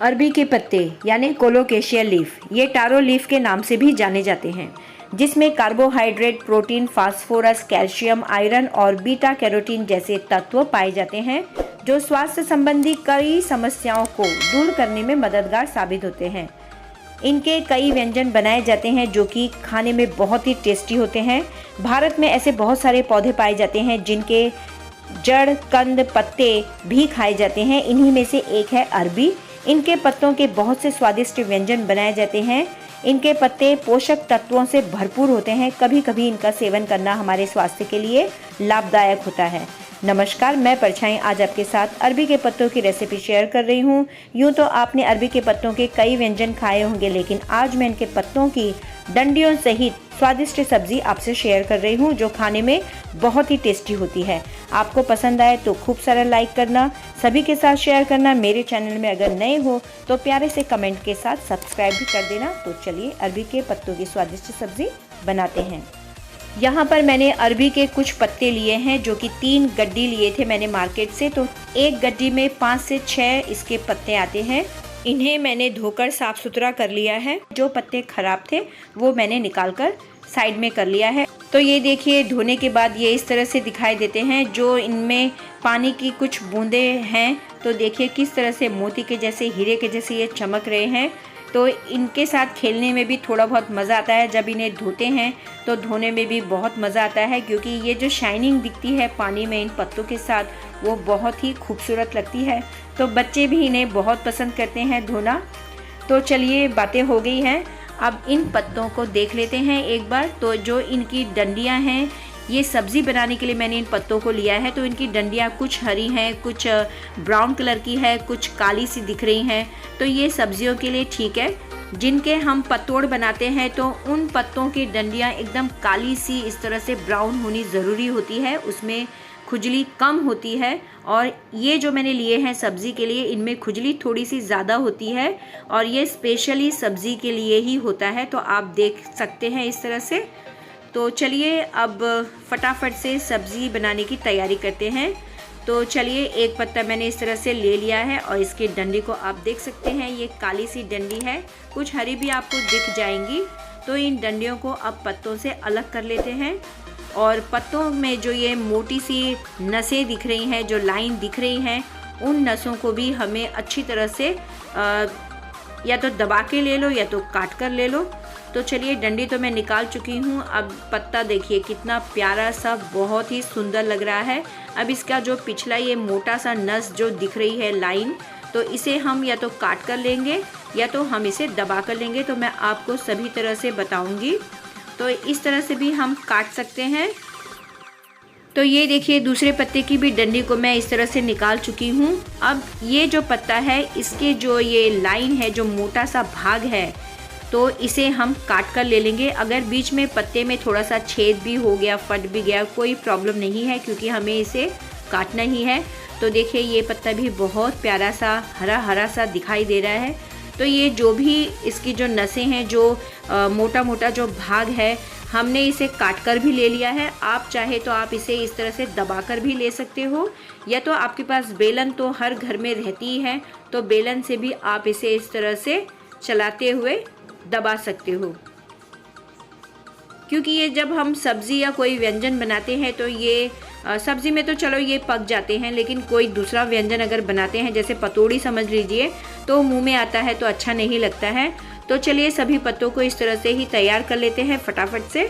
अरबी के पत्ते यानी कोलोकेशिया लीफ, ये टारो लीफ के नाम से भी जाने जाते हैं, जिसमें carbohydrate, protein, phosphorus, calcium, iron और बीटा कैरोटीन जैसे तत्व पाए जाते हैं, जो स्वास्थ्य संबंधी कई समस्याओं को दूर करने में मददगार साबित होते हैं। इनके कई व्यंजन बनाए जाते हैं जो कि खाने में बहुत ही टेस्टी होते हैं। भारत में ऐसे बहुत सारे पौधे पाए जाते हैं जिनके जड़, कंद, पत्ते भी खाए जाते हैं। इन्हीं में से एक है अरबी। इनके पत्तों के बहुत से स्वादिष्ट व्यंजन बनाए जाते हैं। इनके पत्ते पोषक तत्वों से भरपूर होते हैं। कभी कभी इनका सेवन करना हमारे स्वास्थ्य के लिए लाभदायक होता है। नमस्कार, मैं परछाई आज आपके साथ अरबी के पत्तों की रेसिपी शेयर कर रही हूँ। यूँ तो आपने अरबी के पत्तों के कई व्यंजन खाए होंगे, लेकिन आज मैं इनके पत्तों की डंडियों सहित स्वादिष्ट सब्जी आपसे शेयर कर रही हूँ, जो खाने में बहुत ही टेस्टी होती है। आपको पसंद आए तो खूब सारा लाइक करना, सभी के साथ शेयर करना। मेरे चैनल में अगर नए हो तो प्यारे से कमेंट के साथ सब्सक्राइब भी कर देना। तो चलिए अरबी के पत्तों की स्वादिष्ट सब्जी बनाते हैं। यहाँ पर मैंने अरबी के कुछ पत्ते लिए हैं, जो कि 3 गड्डी लिए थे मैंने मार्केट से। तो एक गड्डी में 5 से 6 इसके पत्ते आते हैं। इन्हें मैंने धोकर साफ सुथरा कर लिया है। जो पत्ते खराब थे वो मैंने निकाल कर साइड में कर लिया है। तो ये देखिए, धोने के बाद ये इस तरह से दिखाई देते हैं। जो इनमें पानी की कुछ बूंदें हैं, तो देखिए किस तरह से मोती के जैसे, हीरे के जैसे ये चमक रहे हैं। तो इनके साथ खेलने में भी थोड़ा बहुत मज़ा आता है। जब इन्हें धोते हैं तो धोने में भी बहुत मज़ा आता है, क्योंकि ये जो शाइनिंग दिखती है पानी में इन पत्तों के साथ, वो बहुत ही खूबसूरत लगती है। तो बच्चे भी इन्हें बहुत पसंद करते हैं धोना। तो चलिए, बातें हो गई हैं, अब इन पत्तों को देख लेते हैं एक बार। तो जो इनकी डंडियाँ हैं, ये सब्ज़ी बनाने के लिए मैंने इन पत्तों को लिया है। तो इनकी डंडियाँ कुछ हरी हैं, कुछ ब्राउन कलर की है, कुछ काली सी दिख रही हैं। तो ये सब्जियों के लिए ठीक है। जिनके हम पतोड़ बनाते हैं तो उन पत्तों की डंडियाँ एकदम काली सी, इस तरह से ब्राउन होनी ज़रूरी होती है, उसमें खुजली कम होती है। और ये जो मैंने लिए हैं सब्ज़ी के लिए, इनमें खुजली थोड़ी सी ज़्यादा होती है, और ये स्पेशली सब्ज़ी के लिए ही होता है। तो आप देख सकते हैं इस तरह से। तो चलिए अब फटाफट से सब्ज़ी बनाने की तैयारी करते हैं। तो चलिए, एक पत्ता मैंने इस तरह से ले लिया है और इसकी डंडी को आप देख सकते हैं, ये काली सी डंडी है, कुछ हरी भी आपको दिख जाएंगी। तो इन डंडियों को अब पत्तों से अलग कर लेते हैं। और पत्तों में जो ये मोटी सी नसें दिख रही हैं, जो लाइन दिख रही हैं, उन नसों को भी हमें अच्छी तरह से या तो दबा के ले लो या तो काट कर ले लो। तो चलिए, डंडी तो मैं निकाल चुकी हूँ। अब पत्ता देखिए कितना प्यारा सा, बहुत ही सुंदर लग रहा है। अब इसका जो पिछला ये मोटा सा नस जो दिख रही है लाइन, तो इसे हम या तो काट कर लेंगे या तो हम इसे दबा कर लेंगे। तो मैं आपको सभी तरह से बताऊंगी। तो इस तरह से भी हम काट सकते हैं। तो ये देखिए, दूसरे पत्ते की भी डंडी को मैं इस तरह से निकाल चुकी हूँ। अब ये जो पत्ता है, इसके जो ये लाइन है, जो मोटा सा भाग है, तो इसे हम काट कर ले लेंगे। अगर बीच में पत्ते में थोड़ा सा छेद भी हो गया, फट भी गया, कोई प्रॉब्लम नहीं है, क्योंकि हमें इसे काटना ही है। तो देखिए, ये पत्ता भी बहुत प्यारा सा हरा हरा सा दिखाई दे रहा है। तो ये जो भी इसकी जो नसें हैं, जो मोटा मोटा जो भाग है, हमने इसे काट कर भी ले लिया है। आप चाहे तो आप इसे इस तरह से दबा कर भी ले सकते हो, या तो आपके पास बेलन तो हर घर में रहती है, तो बेलन से भी आप इसे इस तरह से चलाते हुए दबा सकते हो। क्योंकि ये जब हम सब्ज़ी या कोई व्यंजन बनाते हैं तो ये सब्ज़ी में तो चलो ये पक जाते हैं, लेकिन कोई दूसरा व्यंजन अगर बनाते हैं, जैसे पतोड़ी समझ लीजिए, तो मुंह में आता है तो अच्छा नहीं लगता है। तो चलिए, सभी पत्तों को इस तरह से ही तैयार कर लेते हैं फटाफट से।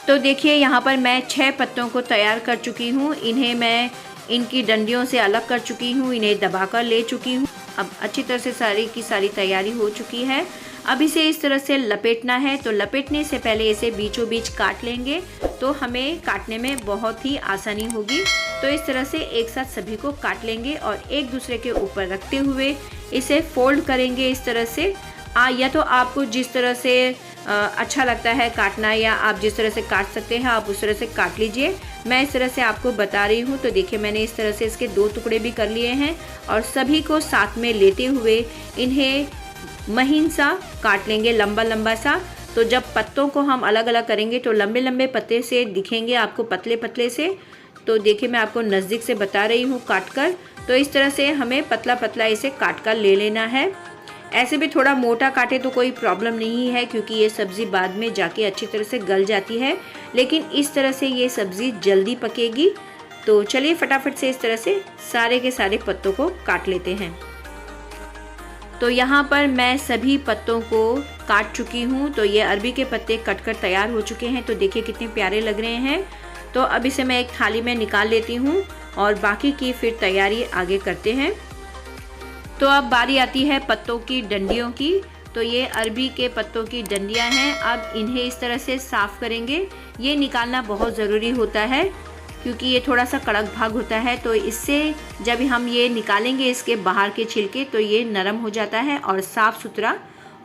तो देखिए, यहाँ पर मैं 6 पत्तों को तैयार कर चुकी हूँ। इन्हें मैं इनकी डंडियों से अलग कर चुकी हूँ, इन्हें दबाकर ले चुकी हूँ। अब अच्छी तरह से सारी की सारी तैयारी हो चुकी है। अब इसे इस तरह से लपेटना है। तो लपेटने से पहले इसे बीचों बीच काट लेंगे, तो हमें काटने में बहुत ही आसानी होगी। तो इस तरह से एक साथ सभी को काट लेंगे और एक दूसरे के ऊपर रखते हुए इसे फोल्ड करेंगे इस तरह से। या तो आपको जिस तरह से अच्छा लगता है काटना, या आप जिस तरह से काट सकते हैं आप उस तरह से काट लीजिए। मैं इस तरह से आपको बता रही हूँ। तो देखिए, मैंने इस तरह से इसके 2 टुकड़े भी कर लिए हैं, और सभी को साथ में लेते हुए इन्हें महीन सा काट लेंगे, लंबा लंबा सा। तो जब पत्तों को हम अलग अलग करेंगे तो लंबे लंबे पत्ते से दिखेंगे आपको, पतले पतले से। तो देखिए मैं आपको नज़दीक से बता रही हूँ काट कर। तो इस तरह से हमें पतला पतला इसे काट कर ले लेना है। ऐसे भी थोड़ा मोटा काटे तो कोई प्रॉब्लम नहीं है, क्योंकि ये सब्ज़ी बाद में जाके अच्छी तरह से गल जाती है, लेकिन इस तरह से ये सब्ज़ी जल्दी पकेगी। तो चलिए फटाफट से इस तरह से सारे के सारे पत्तों को काट लेते हैं। तो यहाँ पर मैं सभी पत्तों को काट चुकी हूँ। तो ये अरबी के पत्ते कट कर तैयार हो चुके हैं। तो देखिए कितने प्यारे लग रहे हैं। तो अब इसे मैं एक थाली में निकाल लेती हूँ और बाकी की फिर तैयारी आगे करते हैं। तो अब बारी आती है पत्तों की डंडियों की। तो ये अरबी के पत्तों की डंडियाँ हैं। अब इन्हें इस तरह से साफ़ करेंगे। ये निकालना बहुत ज़रूरी होता है, क्योंकि ये थोड़ा सा कड़क भाग होता है। तो इससे जब हम ये निकालेंगे इसके बाहर के छिलके, तो ये नरम हो जाता है और साफ़ सुथरा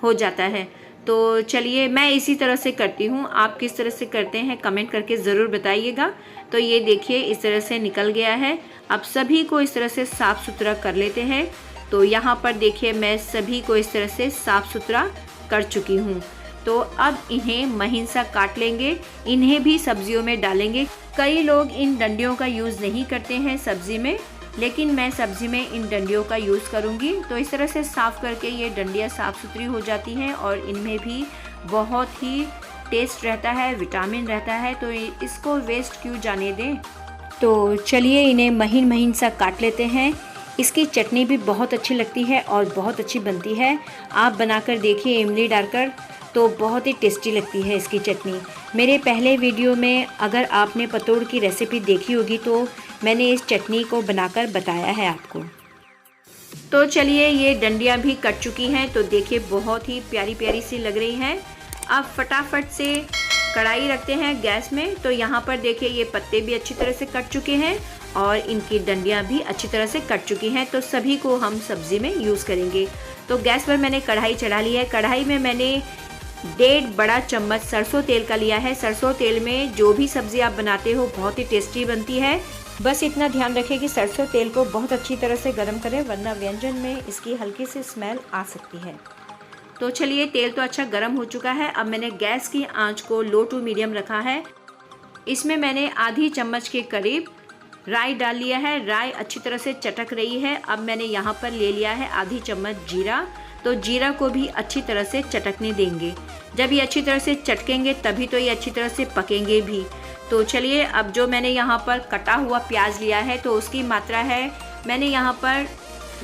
हो जाता है। तो चलिए मैं इसी तरह से करती हूँ, आप किस तरह से करते हैं कमेंट करके ज़रूर बताइएगा। तो ये देखिए इस तरह से निकल गया है। अब सभी को इस तरह से साफ़ सुथरा कर लेते हैं। तो यहाँ पर देखिए मैं सभी को इस तरह से साफ़ सुथरा कर चुकी हूँ। तो अब इन्हें महीन सा काट लेंगे, इन्हें भी सब्जियों में डालेंगे। कई लोग इन डंडियों का यूज़ नहीं करते हैं सब्ज़ी में, लेकिन मैं सब्ज़ी में इन डंडियों का यूज़ करूँगी। तो इस तरह से साफ़ करके ये डंडियाँ साफ़ सुथरी हो जाती हैं और इनमें भी बहुत ही टेस्ट रहता है, विटामिन रहता है। तो इसको वेस्ट क्यों जाने दें। तो चलिए इन्हें महीन महीन सा काट लेते हैं। इसकी चटनी भी बहुत अच्छी लगती है और बहुत अच्छी बनती है। आप बनाकर देखिए इमली डालकर, तो बहुत ही टेस्टी लगती है इसकी चटनी। मेरे पहले वीडियो में अगर आपने पतोड़ की रेसिपी देखी होगी तो मैंने इस चटनी को बनाकर बताया है आपको। तो चलिए ये डंडियाँ भी कट चुकी हैं। तो देखिए बहुत ही प्यारी प्यारी सी लग रही हैं। अब फटाफट से कढ़ाई रखते हैं गैस में। तो यहाँ पर देखिए ये पत्ते भी अच्छी तरह से कट चुके हैं और इनकी डंडियाँ भी अच्छी तरह से कट चुकी हैं। तो सभी को हम सब्ज़ी में यूज़ करेंगे। तो गैस पर मैंने कढ़ाई चढ़ा ली है। कढ़ाई में मैंने 1.5 बड़ा चम्मच सरसों तेल का लिया है। सरसों तेल में जो भी सब्ज़ी आप बनाते हो बहुत ही टेस्टी बनती है। बस इतना ध्यान रखें कि सरसों तेल को बहुत अच्छी तरह से गर्म करें, वरना व्यंजन में इसकी हल्की सी स्मेल आ सकती है। तो चलिए तेल तो अच्छा गर्म हो चुका है। अब मैंने गैस की आंच को लो टू मीडियम रखा है। इसमें मैंने आधी चम्मच के करीब राई डाल लिया है। राई अच्छी तरह से चटक रही है। अब मैंने यहाँ पर ले लिया है आधी चम्मच जीरा। तो जीरा को भी अच्छी तरह से चटकने देंगे। जब ये अच्छी तरह से चटकेंगे तभी तो ये अच्छी तरह से पकेंगे भी। तो चलिए अब जो मैंने यहाँ पर कटा हुआ प्याज लिया है, तो उसकी मात्रा है, मैंने यहाँ पर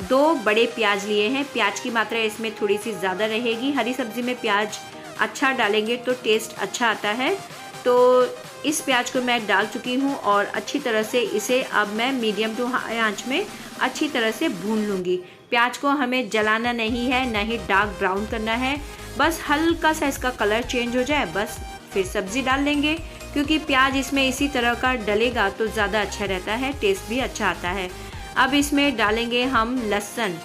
2 बड़े प्याज लिए हैं। प्याज की मात्रा इसमें थोड़ी सी ज़्यादा रहेगी। हरी सब्ज़ी में प्याज अच्छा डालेंगे तो टेस्ट अच्छा आता है। तो इस प्याज को मैं डाल चुकी हूँ और अच्छी तरह से इसे अब मैं मीडियम टू हाई आंच में अच्छी तरह से भून लूँगी। प्याज को हमें जलाना नहीं है, ना ही डार्क ब्राउन करना है। बस हल्का सा इसका कलर चेंज हो जाए, बस फिर सब्ज़ी डाल लेंगे, क्योंकि प्याज इसमें इसी तरह का डलेगा तो ज़्यादा अच्छा रहता है, टेस्ट भी अच्छा आता है। अब इसमें डालेंगे हम लहसुन।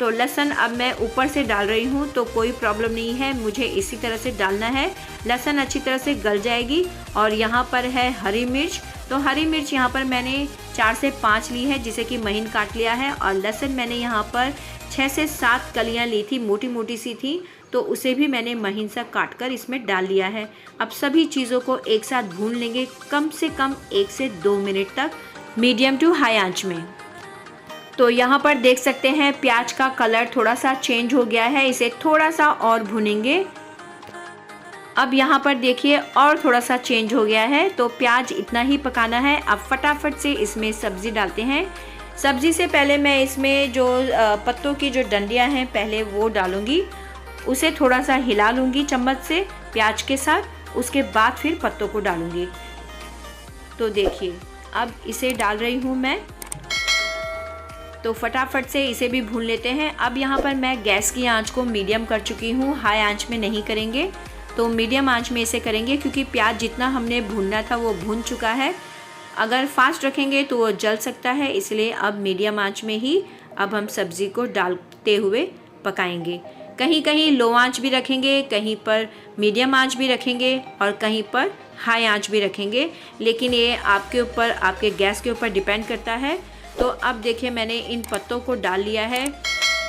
तो लहसुन अब मैं ऊपर से डाल रही हूँ, तो कोई प्रॉब्लम नहीं है, मुझे इसी तरह से डालना है। लहसुन अच्छी तरह से गल जाएगी। और यहाँ पर है हरी मिर्च। तो हरी मिर्च यहाँ पर मैंने 4 से 5 ली है, जिसे कि महीन काट लिया है। और लहसुन मैंने यहाँ पर 6 से 7 कलियाँ ली थी, मोटी मोटी सी थी, तो उसे भी मैंने महीन सा काट कर इसमें डाल लिया है। अब सभी चीज़ों को एक साथ भून लेंगे कम से कम 1 से 2 मिनट तक, मीडियम टू हाई आंच में। तो यहाँ पर देख सकते हैं प्याज का कलर थोड़ा सा चेंज हो गया है, इसे थोड़ा सा और भूनेंगे। अब यहाँ पर देखिए और थोड़ा सा चेंज हो गया है। तो प्याज इतना ही पकाना है। अब फटाफट से इसमें सब्ज़ी डालते हैं। सब्ज़ी से पहले मैं इसमें जो पत्तों की जो डंडियाँ हैं पहले वो डालूँगी, उसे थोड़ा सा हिला लूँगी चम्मच से प्याज के साथ, उसके बाद फिर पत्तों को डालूँगी। तो देखिए अब इसे डाल रही हूँ मैं। तो फटाफट से इसे भी भून लेते हैं। अब यहाँ पर मैं गैस की आंच को मीडियम कर चुकी हूँ, हाई आंच में नहीं करेंगे। तो मीडियम आंच में इसे करेंगे, क्योंकि प्याज जितना हमने भूनना था वो भून चुका है। अगर फास्ट रखेंगे तो वो जल सकता है, इसलिए अब मीडियम आंच में ही अब हम सब्ज़ी को डालते हुए पकाएंगे। कहीं कहीं लो आंच भी रखेंगे, कहीं पर मीडियम आंच भी रखेंगे और कहीं पर हाई आंच भी रखेंगे, लेकिन ये आपके ऊपर, आपके गैस के ऊपर डिपेंड करता है। तो अब देखिए मैंने इन पत्तों को डाल लिया है।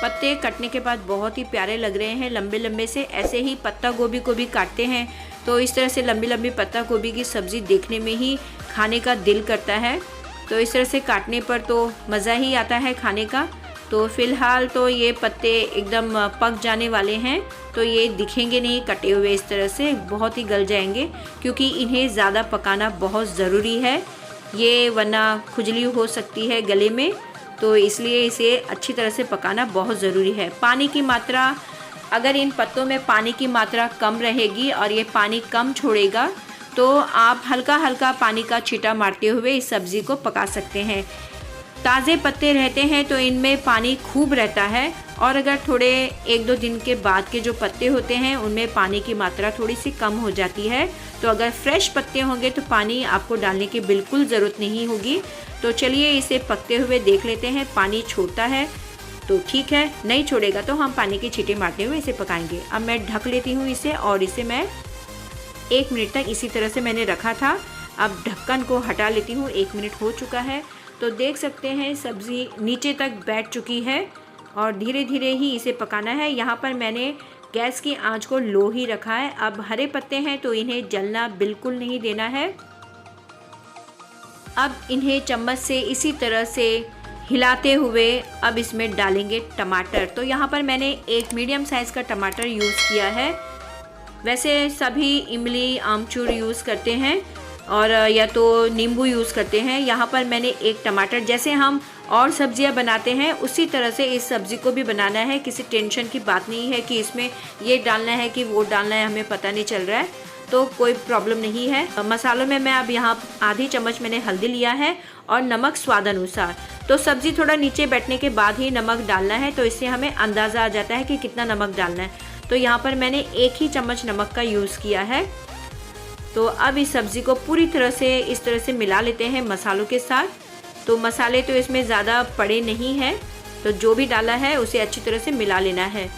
पत्ते कटने के बाद बहुत ही प्यारे लग रहे हैं, लंबे लंबे से। ऐसे ही पत्ता गोभी को भी काटते हैं, तो इस तरह से लंबी लंबी पत्ता गोभी की सब्ज़ी देखने में ही खाने का दिल करता है। तो इस तरह से काटने पर तो मज़ा ही आता है खाने का। तो फ़िलहाल तो ये पत्ते एकदम पक जाने वाले हैं, तो ये दिखेंगे नहीं कटे हुए, इस तरह से बहुत ही गल जाएंगे, क्योंकि इन्हें ज़्यादा पकाना बहुत ज़रूरी है, ये वरना खुजली हो सकती है गले में। तो इसलिए इसे अच्छी तरह से पकाना बहुत ज़रूरी है। पानी की मात्रा, अगर इन पत्तों में पानी की मात्रा कम रहेगी और ये पानी कम छोड़ेगा तो आप हल्का हल्का पानी का छींटा मारते हुए इस सब्ज़ी को पका सकते हैं। ताज़े पत्ते रहते हैं तो इनमें पानी खूब रहता है, और अगर थोड़े 1-2 दिन के बाद के जो पत्ते होते हैं उनमें पानी की मात्रा थोड़ी सी कम हो जाती है। तो अगर फ्रेश पत्ते होंगे तो पानी आपको डालने की बिल्कुल ज़रूरत नहीं होगी। तो चलिए इसे पकते हुए देख लेते हैं। पानी छोड़ता है तो ठीक है, नहीं छोड़ेगा तो हम पानी के छींटे मारते हुए इसे पकाएंगे। अब मैं ढक लेती हूँ इसे, और इसे मैं 1 मिनट तक इसी तरह से मैंने रखा था। अब ढक्कन को हटा लेती हूँ। 1 मिनट हो चुका है, तो देख सकते हैं सब्ज़ी नीचे तक बैठ चुकी है और धीरे धीरे ही इसे पकाना है। यहाँ पर मैंने गैस की आंच को लो ही रखा है। अब हरे पत्ते हैं तो इन्हें जलना बिल्कुल नहीं देना है। अब इन्हें चम्मच से इसी तरह से हिलाते हुए अब इसमें डालेंगे टमाटर। तो यहाँ पर मैंने एक मीडियम साइज़ का टमाटर यूज़ किया है। वैसे सभी इमली, आमचूर यूज़ करते हैं और या तो नींबू यूज़ करते हैं। यहाँ पर मैंने एक टमाटर, जैसे हम और सब्जियां बनाते हैं उसी तरह से इस सब्ज़ी को भी बनाना है। किसी टेंशन की बात नहीं है कि इसमें ये डालना है कि वो डालना है, हमें पता नहीं चल रहा है, तो कोई प्रॉब्लम नहीं है। मसालों में मैं अब यहाँ आधी चम्मच मैंने हल्दी लिया है और नमक स्वाद अनुसार। तो सब्ज़ी थोड़ा नीचे बैठने के बाद ही नमक डालना है, तो इससे हमें अंदाज़ा आ जाता है कि कितना नमक डालना है। तो यहाँ पर मैंने 1 ही चम्मच नमक का यूज़ किया है। तो अब इस सब्ज़ी को पूरी तरह से इस तरह से मिला लेते हैं मसालों के साथ। तो मसाले तो इसमें ज़्यादा पड़े नहीं हैं, तो जो भी डाला है उसे अच्छी तरह से मिला लेना है।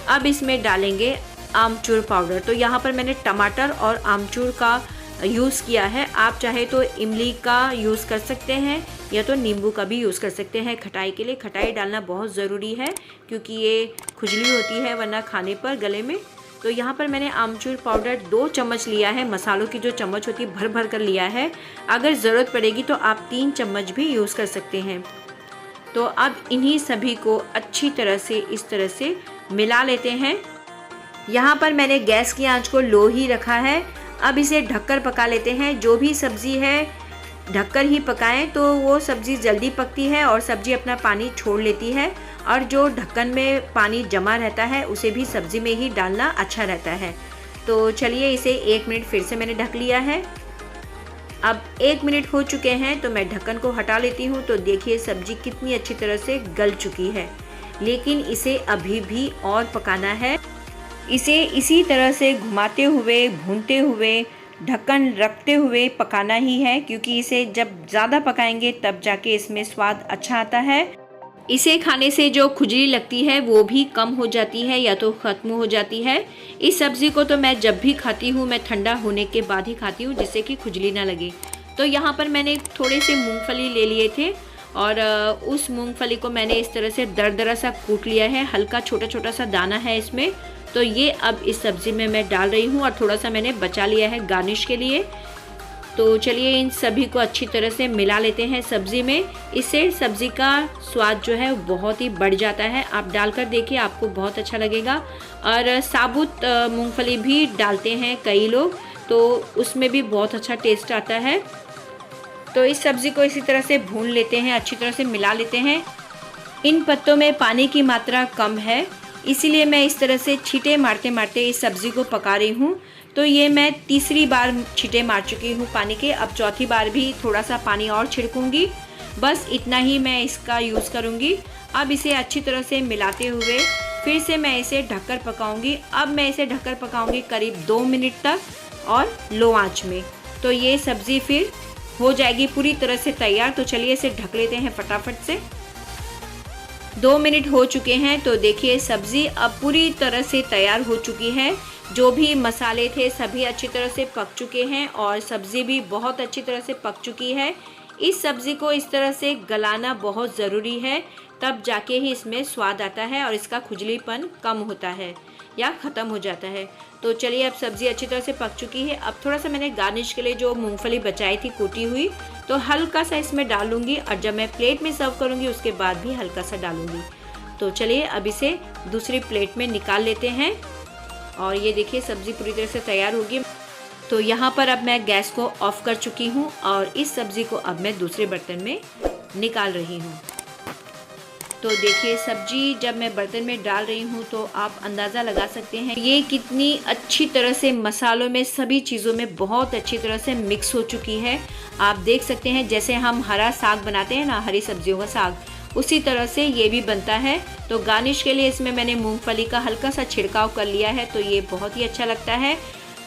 अब इसमें डालेंगे आमचूर पाउडर। तो यहाँ पर मैंने टमाटर और आमचूर का यूज़ किया है। आप चाहे तो इमली का यूज़ कर सकते हैं या तो नींबू का भी यूज़ कर सकते हैं खटाई के लिए। खटाई डालना बहुत ज़रूरी है क्योंकि ये खुजली होती है वरना खाने पर गले में। तो यहाँ पर मैंने आमचूर पाउडर 2 चम्मच लिया है। मसालों की जो चम्मच होती है भर भर कर लिया है। अगर ज़रूरत पड़ेगी तो आप 3 चम्मच भी यूज़ कर सकते हैं। तो अब इन्हीं सभी को अच्छी तरह से इस तरह से मिला लेते हैं। यहाँ पर मैंने गैस की आंच को लो ही रखा है। अब इसे ढककर पका लेते हैं। जो भी सब्ज़ी है ढककर ही पकाएं तो वो सब्ज़ी जल्दी पकती है और सब्ज़ी अपना पानी छोड़ लेती है, और जो ढक्कन में पानी जमा रहता है उसे भी सब्ज़ी में ही डालना अच्छा रहता है। तो चलिए इसे 1 मिनट फिर से मैंने ढक लिया है। अब 1 मिनट हो चुके हैं तो मैं ढक्कन को हटा लेती हूँ। तो देखिए सब्ज़ी कितनी अच्छी तरह से गल चुकी है, लेकिन इसे अभी भी और पकाना है। इसे इसी तरह से घुमाते हुए, भूनते हुए, ढक्कन रखते हुए पकाना ही है, क्योंकि इसे जब ज़्यादा पकाएंगे तब जाके इसमें स्वाद अच्छा आता है। इसे खाने से जो खुजली लगती है वो भी कम हो जाती है या तो ख़त्म हो जाती है। इस सब्ज़ी को तो मैं जब भी खाती हूँ मैं ठंडा होने के बाद ही खाती हूँ, जिससे कि खुजली ना लगे। तो यहाँ पर मैंने थोड़े से मूंगफली ले लिए थे और उस मूंगफली को मैंने इस तरह से दरदरा सा कूट लिया है। हल्का छोटा छोटा सा दाना है इसमें, तो ये अब इस सब्ज़ी में मैं डाल रही हूँ, और थोड़ा सा मैंने बचा लिया है गार्निश के लिए। तो चलिए इन सभी को अच्छी तरह से मिला लेते हैं सब्ज़ी में। इससे सब्ज़ी का स्वाद जो है बहुत ही बढ़ जाता है। आप डालकर देखिए, आपको बहुत अच्छा लगेगा। और साबुत मूंगफली भी डालते हैं कई लोग, तो उसमें भी बहुत अच्छा टेस्ट आता है। तो इस सब्ज़ी को इसी तरह से भून लेते हैं, अच्छी तरह से मिला लेते हैं। इन पत्तों में पानी की मात्रा कम है, इसीलिए मैं इस तरह से छींटे मारते मारते इस सब्ज़ी को पका रही हूँ। तो ये मैं तीसरी बार छींटे मार चुकी हूँ पानी के। अब चौथी बार भी थोड़ा सा पानी और छिड़कूँगी, बस इतना ही मैं इसका यूज़ करूँगी। अब इसे अच्छी तरह से मिलाते हुए फिर से मैं इसे ढककर पकाऊँगी। अब मैं इसे ढककर पकाऊँगी करीब 2 मिनट तक और लो आँच में। तो ये सब्ज़ी फिर हो जाएगी पूरी तरह से तैयार। तो चलिए इसे ढक लेते हैं फटाफट से। 2 मिनट हो चुके हैं, तो देखिए सब्ज़ी अब पूरी तरह से तैयार हो चुकी है। जो भी मसाले थे सभी अच्छी तरह से पक चुके हैं और सब्ज़ी भी बहुत अच्छी तरह से पक चुकी है। इस सब्ज़ी को इस तरह से गलाना बहुत ज़रूरी है, तब जाके ही इसमें स्वाद आता है और इसका खुजलीपन कम होता है। या ख़त्म हो जाता है। तो चलिए अब सब्ज़ी अच्छी तरह से पक चुकी है। अब थोड़ा सा मैंने गार्निश के लिए जो मूंगफली बचाई थी कूटी हुई, तो हल्का सा इसमें डालूंगी, और जब मैं प्लेट में सर्व करूंगी उसके बाद भी हल्का सा डालूंगी। तो चलिए अब इसे दूसरी प्लेट में निकाल लेते हैं। और ये देखिए सब्ज़ी पूरी तरह से तैयार होगी। तो यहाँ पर अब मैं गैस को ऑफ कर चुकी हूँ और इस सब्ज़ी को अब मैं दूसरे बर्तन में निकाल रही हूँ। तो देखिए सब्जी जब मैं बर्तन में डाल रही हूँ तो आप अंदाज़ा लगा सकते हैं ये कितनी अच्छी तरह से मसालों में, सभी चीज़ों में बहुत अच्छी तरह से मिक्स हो चुकी है। आप देख सकते हैं जैसे हम हरा साग बनाते हैं ना, हरी सब्जियों का साग, उसी तरह से ये भी बनता है। तो गार्निश के लिए इसमें मैंने मूंगफली का हल्का सा छिड़काव कर लिया है, तो ये बहुत ही अच्छा लगता है।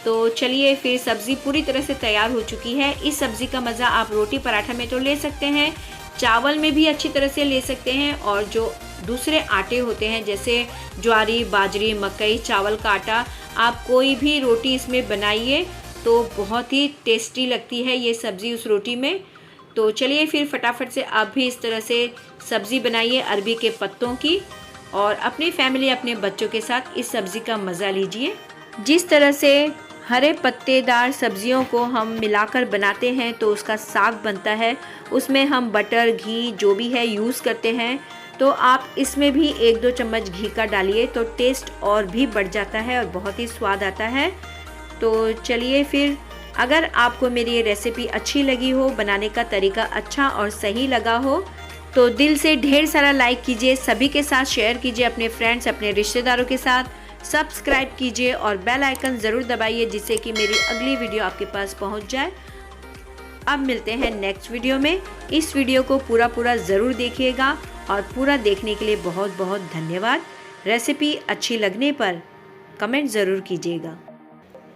तो चलिए फिर सब्ज़ी पूरी तरह से तैयार हो चुकी है। इस सब्ज़ी का मज़ा आप रोटी पराठा में तो ले सकते हैं, चावल में भी अच्छी तरह से ले सकते हैं, और जो दूसरे आटे होते हैं जैसे ज्वारी, बाजरी, मकई, चावल का आटा, आप कोई भी रोटी इसमें बनाइए तो बहुत ही टेस्टी लगती है ये सब्ज़ी उस रोटी में। तो चलिए फिर फटाफट से आप भी इस तरह से सब्ज़ी बनाइए अरबी के पत्तों की, और अपनी फैमिली, अपने बच्चों के साथ इस सब्ज़ी का मज़ा लीजिए। जिस तरह से हरे पत्तेदार सब्जियों को हम मिलाकर बनाते हैं तो उसका साग बनता है, उसमें हम बटर, घी जो भी है यूज़ करते हैं, तो आप इसमें भी 1-2 चम्मच घी का डालिए तो टेस्ट और भी बढ़ जाता है और बहुत ही स्वाद आता है। तो चलिए फिर अगर आपको मेरी ये रेसिपी अच्छी लगी हो, बनाने का तरीका अच्छा और सही लगा हो, तो दिल से ढेर सारा लाइक कीजिए, सभी के साथ शेयर कीजिए, अपने फ्रेंड्स, अपने रिश्तेदारों के साथ सब्सक्राइब कीजिए और बेल आइकन ज़रूर दबाइए जिससे कि मेरी अगली वीडियो आपके पास पहुंच जाए। अब मिलते हैं नेक्स्ट वीडियो में। इस वीडियो को पूरा ज़रूर देखिएगा और पूरा देखने के लिए बहुत बहुत धन्यवाद। रेसिपी अच्छी लगने पर कमेंट ज़रूर कीजिएगा।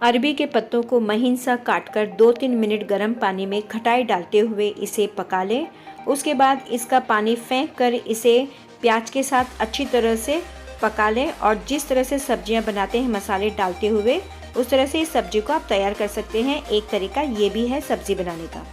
अरबी के पत्तों को महीन सा काटकर 2-3 मिनट गर्म पानी में खटाई डालते हुए इसे पका लें। उसके बाद इसका पानी फेंक कर इसे प्याज के साथ अच्छी तरह से पका लें, और जिस तरह से सब्जियां बनाते हैं मसाले डालते हुए, उस तरह से इस सब्जी को आप तैयार कर सकते हैं। एक तरीका ये भी है सब्जी बनाने का।